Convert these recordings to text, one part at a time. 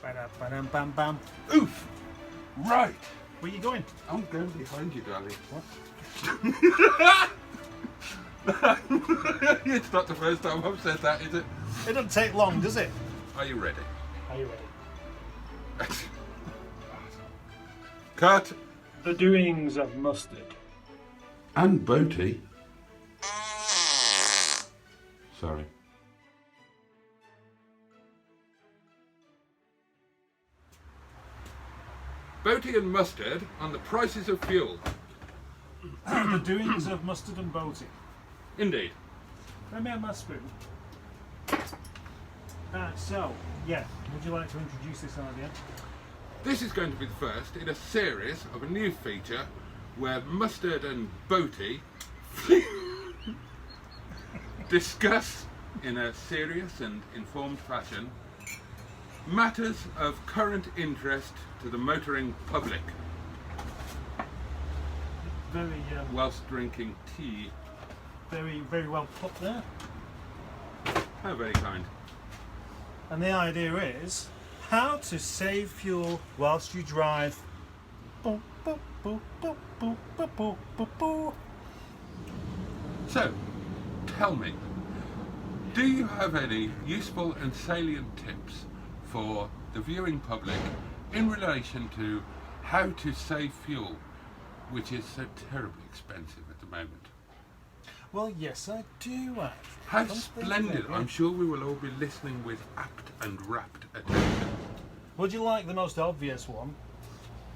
Ba-da-ba-dum-bam-bam. Oof! Right. Where are you going? I'm going behind you, darling. What? It's not the first time I've said that, is it? It doesn't take long, does it? Are you ready? Are you ready? Cut. The doings of Mustard. And Boaty. Sorry. Boaty and Mustard on the prices of fuel. The doings of Mustard and Boaty. Indeed. Let me have my spoon. So, yeah, would you like to introduce this idea? This is going to be the first in a series of a new feature where Mustard and Boaty discuss in a serious and informed fashion matters of current interest to the motoring public Very, whilst drinking tea. very well put there. How very kind. And the idea is how to save fuel whilst you drive. Boop, boop, boop, boop, boop, boop, boop, boop, boop. So, tell me, do you have any useful and salient tips for the viewing public in relation to how to save fuel, which is so terribly expensive at the moment? Well, yes, I do actually. How splendid! I'm sure we will all be listening with apt and rapt attention. Would you like the most obvious one?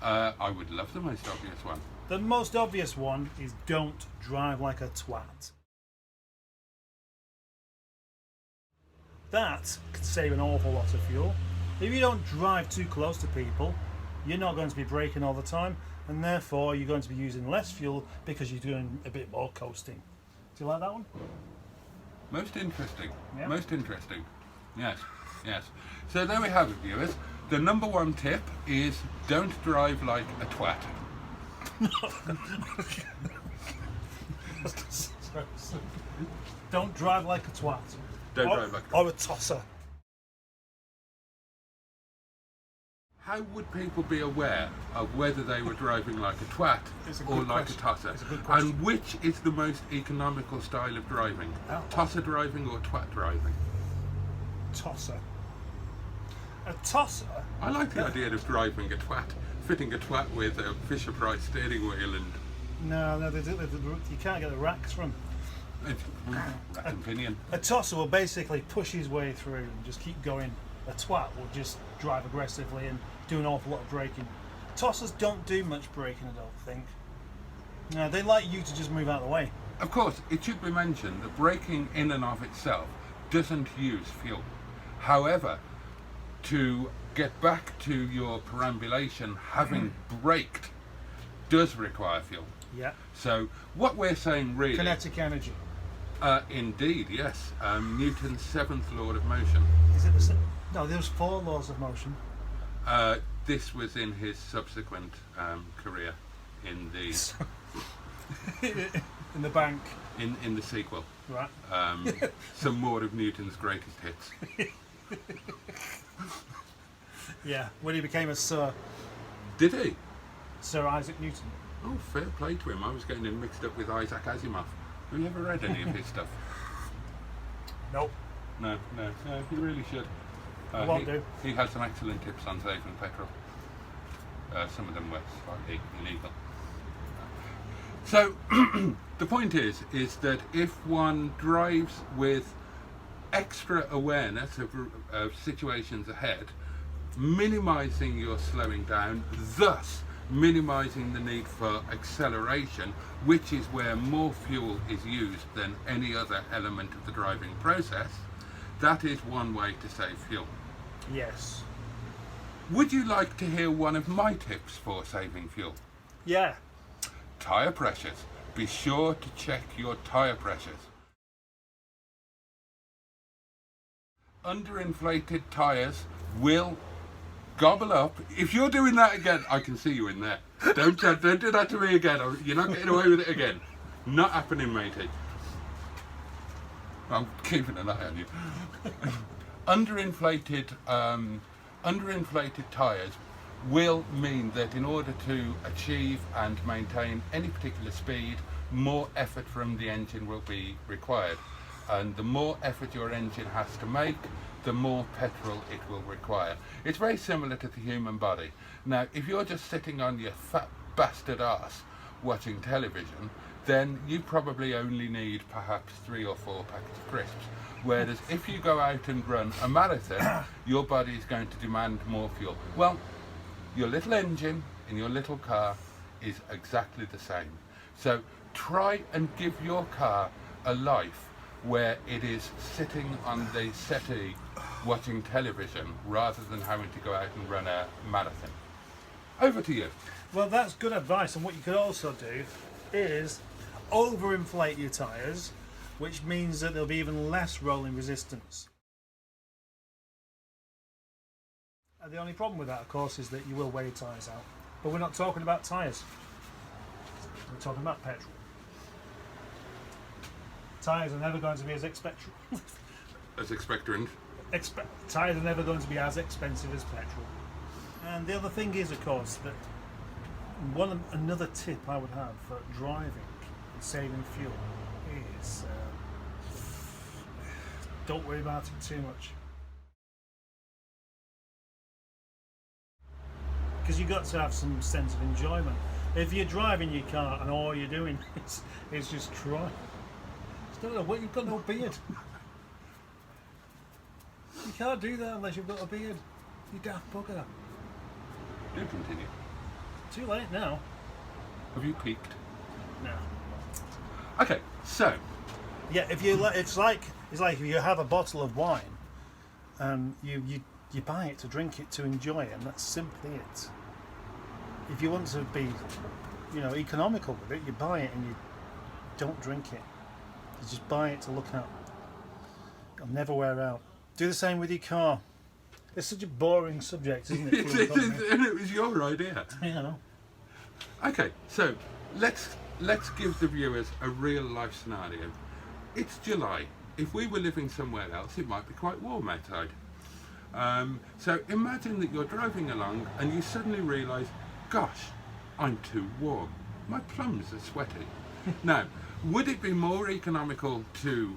I would love the most obvious one. The most obvious one is don't drive like a twat. That could save an awful lot of fuel. If you don't drive too close to people, you're not going to be braking all the time, and therefore you're going to be using less fuel because you're doing a bit more coasting. Do you like that one? Most interesting. Yeah. Most interesting. Yes, yes. So there we have it, viewers. The number one tip is don't drive like a twat. Don't drive like a twat. Don't drive like a twat. Or a tosser. How would people be aware of whether they were driving like a twat or like a tosser? It's a good question. And which is the most economical style of driving? Oh. Tosser driving or twat driving? Tosser. A tosser? I like the idea of driving a twat, fitting a twat with a Fisher-Price steering wheel and... No, you can't get the racks from. Rack and pinion. A tosser will basically push his way through and just keep going. A twat will just drive aggressively and do an awful lot of braking. Tossers don't do much braking, I don't think. No, they like you to just move out of the way. Of course, it should be mentioned that braking in and of itself doesn't use fuel. However, to get back to your perambulation, having braked does require fuel. Yeah. So what we're saying really... Kinetic energy. Indeed, yes. Newton's seventh law of motion. Is it the same? No, there's 4 laws of motion. This was in his subsequent career in the... In the bank. in the sequel. Right. Some more of Newton's greatest hits. Yeah, when he became a Sir. Did he? Sir Isaac Newton. Oh, fair play to him. I was getting him mixed up with Isaac Asimov. Have you ever read any of his stuff? Nope. No, you really should. Won't do. He has some excellent tips on saving petrol. Some of them were slightly illegal. So, the point is that if one drives with extra awareness of situations ahead, minimising your slowing down, thus minimising the need for acceleration, which is where more fuel is used than any other element of the driving process, that is one way to save fuel. Yes. Would you like to hear one of my tips for saving fuel? Yeah. Tyre pressures. Be sure to check your tyre pressures. Underinflated tyres will gobble up. If you're doing that again, I can see you in there. Don't do that to me again. You're not getting away with it again. Not happening, matey. I'm keeping an eye on you. Underinflated underinflated tyres will mean that in order to achieve and maintain any particular speed, more effort from the engine will be required. And the more effort your engine has to make, the more petrol it will require. It's very similar to the human body. Now, if you're just sitting on your fat bastard ass watching television, then you probably only need perhaps 3 or 4 packets of crisps. Whereas if you go out and run a marathon, your body is going to demand more fuel. Well, your little engine in your little car is exactly the same. So try and give your car a life where it is sitting on the settee watching television rather than having to go out and run a marathon. Over to you. Well, that's good advice, and what you could also do is overinflate your tyres, which means that there'll be even less rolling resistance. And the only problem with that, of course, is that you will wear your tyres out. But we're not talking about tyres. We're talking about petrol. Tyres are never going to be as expected. As expectorant. Tyres are never going to be as expensive as petrol. And the other thing is, of course, that another tip I would have for driving and saving fuel is don't worry about it too much. Because you've got to have some sense of enjoyment. If you're driving your car and all you're doing is just crying, you've got no beard. You can't do that unless you've got a beard. You daft bugger. Do continue. Too late now. Have you peaked? No. Okay, so yeah, if you it's like if you have a bottle of wine, you buy it to drink it to enjoy it, and that's simply it. If you want to be, economical with it, you buy it and you don't drink it. You just buy it to look at. It'll never wear out. Do the same with your car. It's such a boring subject, isn't it? And it was your idea. Yeah. Okay, so let's give the viewers a real life scenario. It's July. If we were living somewhere else, it might be quite warm outside. So imagine that you're driving along and you suddenly realise, gosh, I'm too warm. My plums are sweaty. Now, would it be more economical to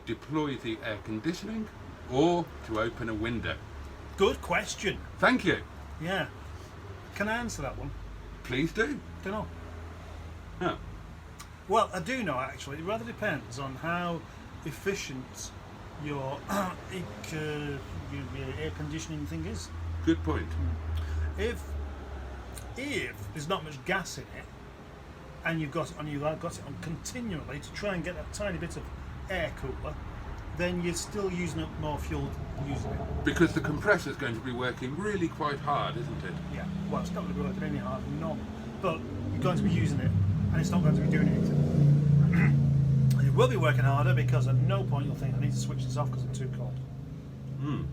deploy the air conditioning or to open a window? Good question. Thank you. Yeah. Can I answer that one? Please do. Don't know. Oh. Well, I do know actually. It rather depends on how efficient your air conditioning thing is. Good point. If there's not much gas in it, and you've got it on continually to try and get that tiny bit of air cooler, then you're still using up more fuel using it. Because the compressor's going to be working really quite hard, isn't it? Yeah. Well, it's not going to be working any harder than normal, but you're going to be using it, and it's not going to be doing anything. It will be working harder because at no point you'll think I need to switch this off because I'm too cold.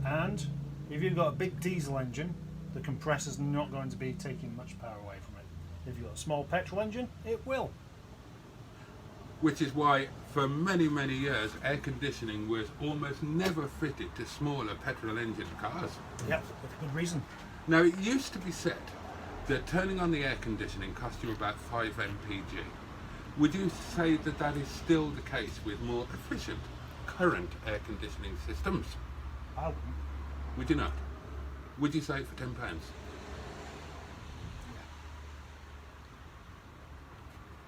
And if you've got a big diesel engine, the compressor's not going to be taking much power away from it. If you've got a small petrol engine, it will. Which is why for many, many years air conditioning was almost never fitted to smaller petrol engine cars. Yep, with good reason. Now, it used to be said that turning on the air conditioning cost you about 5 mpg. Would you say that that is still the case with more efficient current air conditioning systems? I wouldn't. Would you not? Would you say it for £10?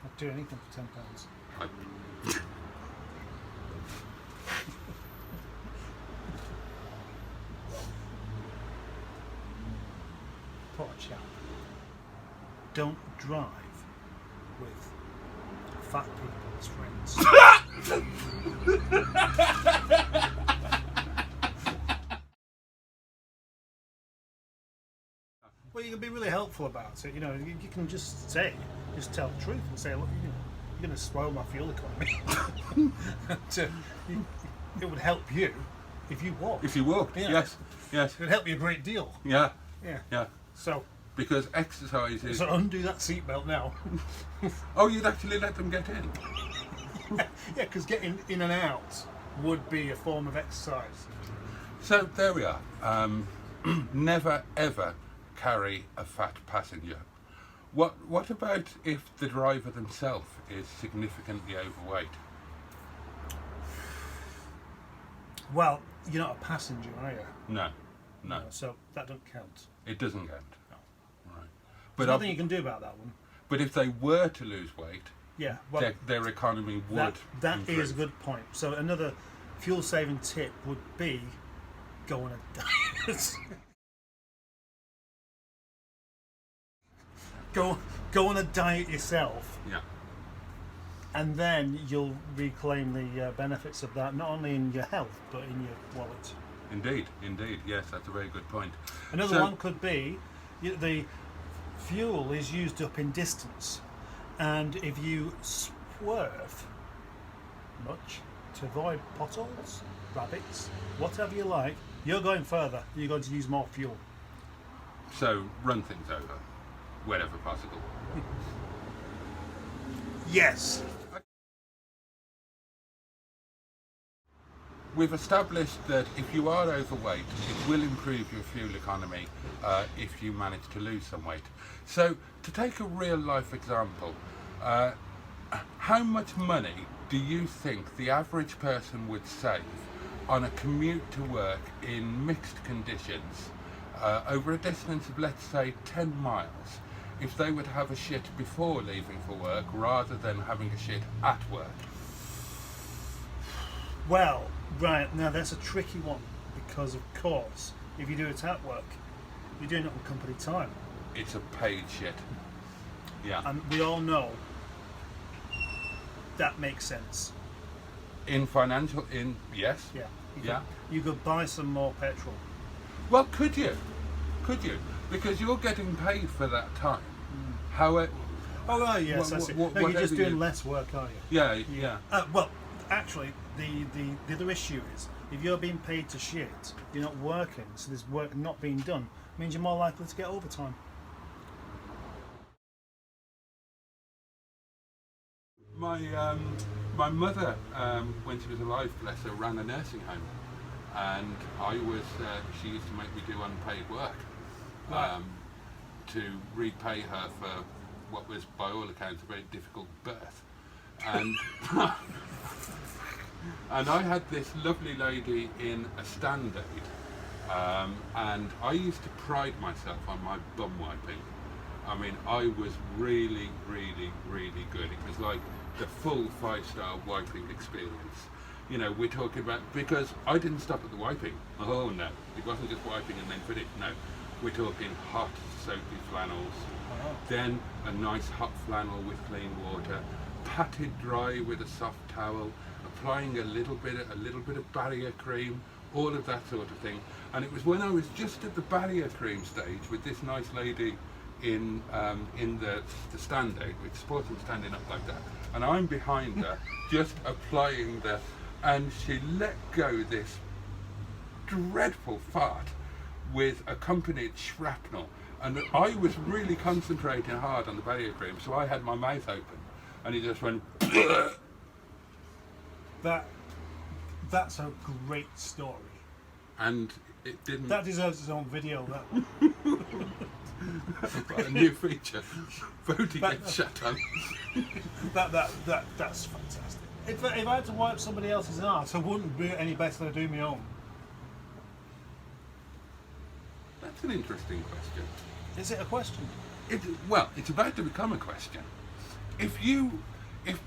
I'd do anything for £10. Poor chap. Don't drive with fat people as friends. Well, you can be really helpful about it. You can just tell the truth and say, look, you're going to spoil my fuel economy. It would help you if you walked. If you walked, yes. It would help you a great deal. Yeah. Yeah. So. Because exercise is. So undo that seatbelt now. Oh, you'd actually let them get in. Yeah, because getting in and out would be a form of exercise. So there we are. never ever carry a fat passenger. What about if the driver themselves is significantly overweight? Well, you're not a passenger, are you? No, no, So that don't count. it doesn't count. No. Right. There's But nothing you can do about that one. but if they were to lose weight, Yeah, well, their economy would that improve. is a good point. So another fuel-saving tip would be go on a diet. go on a diet yourself, Yeah. and then you'll reclaim the benefits of that, not only in your health but in your wallet. Indeed, indeed. Yes, that's a very good point. Another So- one could be the fuel is used up in distance, and if you swerve much to avoid potholes, rabbits, whatever you like, you're going further. You're going to use more fuel. So run things over wherever possible. Yes. We've established that if you are overweight, it will improve your fuel economy if you manage to lose some weight. So, to take a real life example, how much money do you think the average person would save on a commute to work in mixed conditions over a distance of, let's say, 10 miles, if they would have a shit before leaving for work rather than having a shit at work? Well, right, now that's a tricky one, because of course, if you do it at work, you're doing it on company time. It's a paid shit. Yeah. And we all know that makes sense. In financial, yes. Yeah. Yeah. You could buy some more petrol. Well, could you? Could you? Because you're getting paid for that time. However, Oh, right, yes, I see. No, you're whatever just doing you- less work, are you? yeah, yeah. Well, actually, the other issue is, if you're being paid to shit, you're not working, so there's work not being done, means you're more likely to get overtime. My mother, when she was alive, bless her, ran a nursing home, and she used to make me do unpaid work to repay her for what was, by all accounts, a very difficult birth. And and I had this lovely lady in a stand aid, and I used to pride myself on my bum wiping. I mean, I was really, really, really good. It was like the full 5-star wiping experience. You know, we're talking about, because I didn't stop at the wiping. Oh no, it wasn't just wiping and then finish. No, we're talking hot, soapy flannels, then a nice hot flannel with clean water, patted dry with a soft towel, applying a little bit of barrier cream, all of that sort of thing. And it was when I was just at the barrier cream stage with this nice lady in the stand aid, which supports him standing up like that, and I'm behind her just applying and she let go this dreadful fart with accompanied shrapnel, and I was really concentrating hard on the barrier cream, so I had my mouth open, and it just went That's a great story. and it didn't. That deserves its own video, that one. A new feature. Boaty gets shut on. That's fantastic. If I had to wipe somebody else's arse, I wouldn't do it any better than I do my own. That's an interesting question. Is it a question? Well, it's about to become a question. If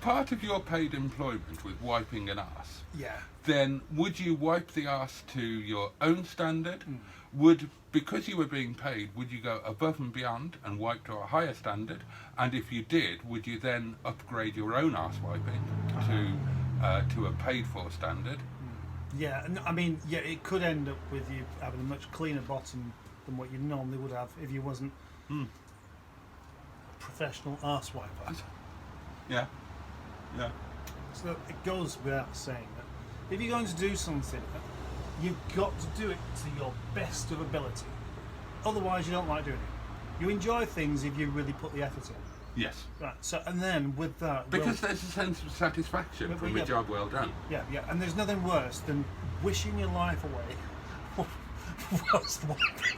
part of your paid employment was wiping an arse, Yeah. then would you wipe the arse to your own standard? Because you were being paid, would you go above and beyond and wipe to a higher standard? And if you did, would you then upgrade your own arse wiping to a paid-for standard? Yeah, and I mean, yeah, it could end up with you having a much cleaner bottom than what you normally would have if you wasn't a professional arse wiper. Yeah, yeah. So it goes without saying that if you're going to do something, you've got to do it to your best of ability. Otherwise, you don't like doing it. You enjoy things if you really put the effort in. Yes. Right. So, and then with that, Because there's a sense of satisfaction from a job well done. yeah, and there's nothing worse than wishing your life away Whilst wiping.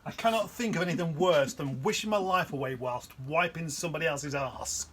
I cannot think of anything worse than wishing my life away whilst wiping somebody else's arse.